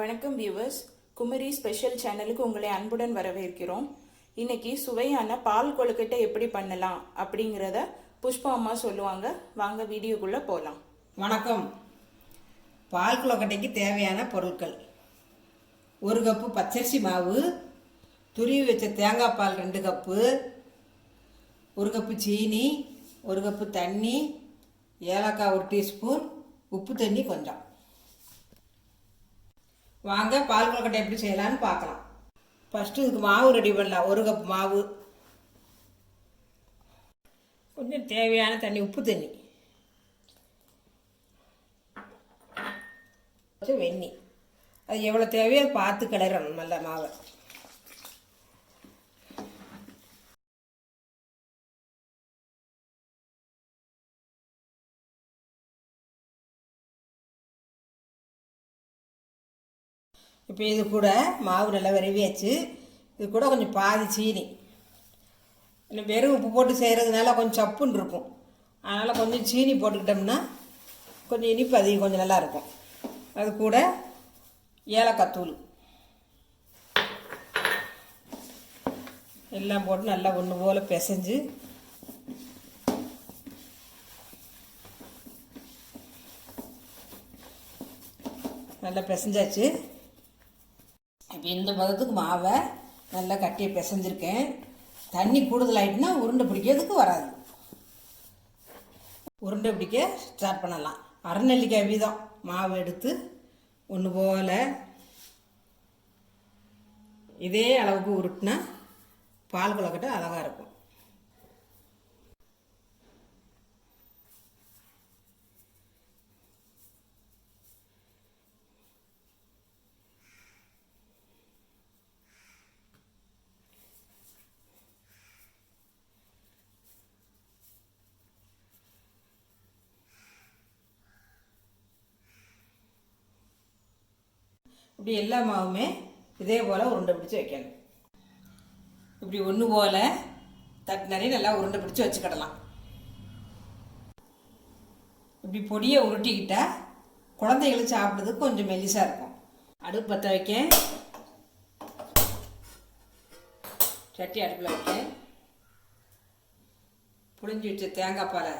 வணக்கம் viewers, Kumari special சேனலுக்கு உங்களை அன்புடன் வரவேற்கிறோம். இன்னைக்கு சுவையான பால் கொழுக்கட்டை எப்படி பண்ணலாம் அப்படிங்கிறத புஷ்பா அம்மா சொல்லுவாங்க. வாங்க வீடியோக்குள்ள போகலாம். வணக்கம். பால் கொழுக்கட்டைக்கு தேவையான பொருட்கள்: 1 கப்பு பச்சரிசி மாவு, துருவி வச்ச தேங்காய் பால் 2 கப்பு, 1 கப்பு சீனி, 1 கப்பு தண்ணி, ஏலக்காய் 1 டீஸ்பூன், உப்பு தண்ணி கொஞ்சம். வாங்க பால் கொழுக்கட்டை எப்படி செய்யலான்னு பார்க்கலாம். ஃபஸ்ட்டு இதுக்கு மாவு ரெடி பண்ணலாம். 1 கப் மாவு, கொஞ்சம் தேவையான தண்ணி, உப்பு தண்ணி, கொஞ்சம் வெந்நீர். அது எவ்வளோ தேவையோ பார்த்து கிளறணும் நல்லா மாவை. இப்போ இது கூட மாவு நல்லா விரவியாச்சு. இது கூட கொஞ்சம் பாதி சீனி. இன்னும் வெறும் உப்பு போட்டு செய்கிறதுனால கொஞ்சம் சப்புன்னு இருக்கும். அதனால் கொஞ்சம் சீனி போட்டுக்கிட்டோம்னா கொஞ்சம் இனிப்பு அதிகம், கொஞ்சம் நல்லாயிருக்கும். அது கூட ஏலக்காய் தூள் எல்லாம் போட்டு நல்லா ஒன்று போல் பிசைஞ்சு நல்லா பிசைஞ்சாச்சு. இப்போ இந்த பதத்துக்கு மாவை நல்லா கட்டியை பிசைஞ்சிருக்கேன். தண்ணி கூடுதலாயிட்டுனா உருண்டை பிடிக்கிறதுக்கு வராது. உருண்டை பிடிக்க ஸ்டார்ட் பண்ணலாம். அரை நெல்லிக்காய் வீதம் மாவு எடுத்து ஒன்று போல் இதே அளவுக்கு உருட்டினா பால் கொழுக்கட்டை அழகாக இருக்கும். இப்படி எல்லா மாவுமே இதே போல் உருண்டை பிடிச்சி வைக்கணும். இப்படி ஒன்று போல் தட்டு நிறைய நல்லா உருண்டை பிடிச்சி வச்சுக்கிடலாம். இப்படி பொடியை உருட்டிக்கிட்டால் குழந்தைகளும் சாப்பிட்றதுக்கு கொஞ்சம் மெல்லிசாக இருக்கும். அடுப்பு பற்ற வைக்க, சட்டி அடுப்பில் வைக்க, புழிஞ்சி வச்ச தேங்காய் பாலை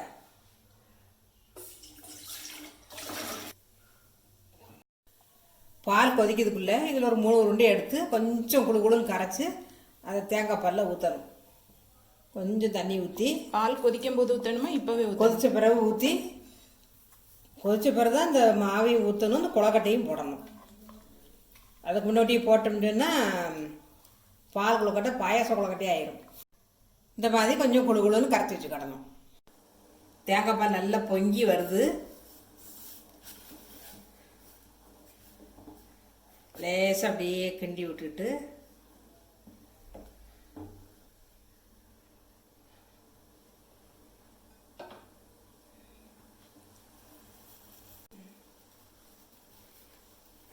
பால் கொதிக்கிறதுக்குள்ளே இதில் ஒரு 3 உருண்டை எடுத்து கொஞ்சம் குழுன்னு கரைச்சி அதை தேங்காய் பாலில் ஊற்றணும். கொஞ்சம் தண்ணி ஊற்றி, பால் கொதிக்கும் போது ஊற்றணுமா இப்போவே? கொதித்த பிறகு ஊற்றி, கொதித்த பிறகு தான் இந்த மாவையும் ஊற்றணும், இந்த கொழுக்கட்டையும் போடணும். அதுக்கு முன்னாடி போட்டோம்னா பால் கொழுக்கட்டை பாயாச கொழுக்கட்டை ஆயிடும். இந்த மாதிரி கொஞ்சம் குழுன்னு கரைச்சி வச்சுக்கிடணும். தேங்காய் பால் நல்லா பொங்கி வருது. லேசாக அப்படியே கிண்டி விட்டுட்டு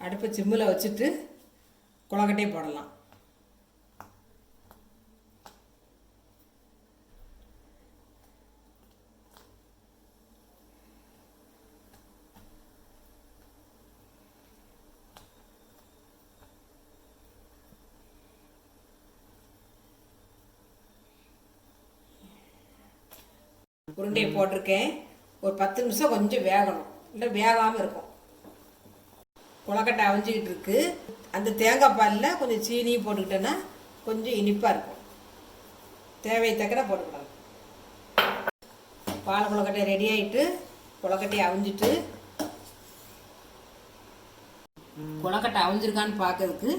அடுப்பை சிம்மில் வச்சுட்டு கொழுக்கட்டையை போடலாம். உருண்டையை போட்டிருக்கேன். ஒரு 10 நிமிஷம் கொஞ்சம் வேகணும், இல்லை வேகாமல் இருக்கும். கொழுக்கட்டை அவிஞ்சிக்கிட்டு இருக்கு. அந்த தேங்காய் பாலில் கொஞ்சம் சீனியும் போட்டுக்கிட்டோன்னா கொஞ்சம் இனிப்பாக இருக்கும். தேவையை தக்கன போட்டுக்கலாம். பால் கொழுக்கட்டை ரெடி ஆகிட்டு கொழுக்கட்டையை அவிஞ்சிட்டு, கொழுக்கட்டை அவிஞ்சிருக்கான்னு பார்க்கறதுக்கு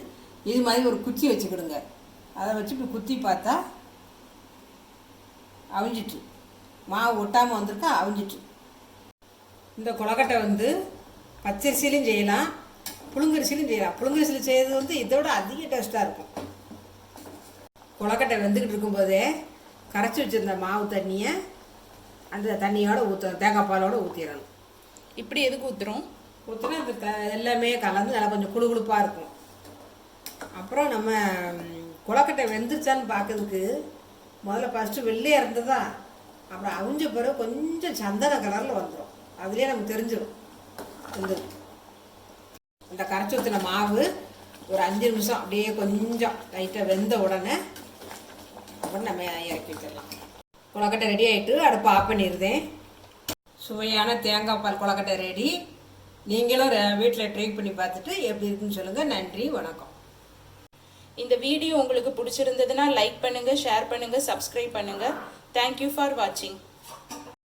இது மாதிரி ஒரு குச்சி வச்சுக்கிடுங்க. அதை வச்சு இப்படி குத்தி பார்த்தா அவிஞ்சிட்டு, மாவு ஒட்டாமல் வந்திருக்கா, அவிஞ்சிட்டு. இந்த கொழுக்கட்டை பச்சரிசிலையும் செய்யலாம், புழுங்கரிசிலையும் செய்யலாம். புழுங்கரிசியில் செய்கிறது இதோட அதிக டேஸ்ட்டாக இருக்கும். கொழுக்கட்டை வெந்துக்கிட்டு இருக்கும்போதே கரைச்சி வச்சுருந்த மாவு தண்ணியை அந்த தண்ணியோடு ஊற்றணும், தேங்காய் பாலோடு ஊற்றிடணும். இப்படி எதுக்கு ஊற்றுறோம்? ஊற்றினா இந்த எல்லாமே கலந்து நல்லா கொஞ்சம் குழுகுழுப்பாக இருக்கும். அப்புறம் நம்ம கொழுக்கட்டை வெந்துருச்சான்னு பார்க்கறதுக்கு முதல்ல ஃபஸ்ட்டு வெள்ளையாக இருந்ததா, அப்புறம் அவிஞ்ச பிறகு கொஞ்சம் சந்தன கலரில் வந்துடும். அதுலேயே நமக்கு தெரிஞ்சிடும். அந்த கரைச்சி ஊற்றின மாவு ஒரு 5 நிமிஷம் அப்படியே கொஞ்சம் லைட்டாக வெந்த உடனே அப்புறம் நம்ம இறக்கி வச்சிடலாம். கொழுக்கட்டை ரெடி ஆகிட்டு அடுப்பு ஆஃப் பண்ணிடுதேன். சுவையான தேங்காய் பால் கொழுக்கட்டை ரெடி. நீங்களும் வீட்டில் ட்ரை பண்ணி பார்த்துட்டு எப்படி இருக்குன்னு சொல்லுங்கள். நன்றி, வணக்கம். இந்த வீடியோ உங்களுக்கு பிடிச்சிருந்ததுன்னா லைக் பண்ணுங்க, ஷேர் பண்ணுங்க, சப்ஸ்கிரைப் பண்ணுங்க. தேங்க்யூ ஃபார் வாட்சிங்.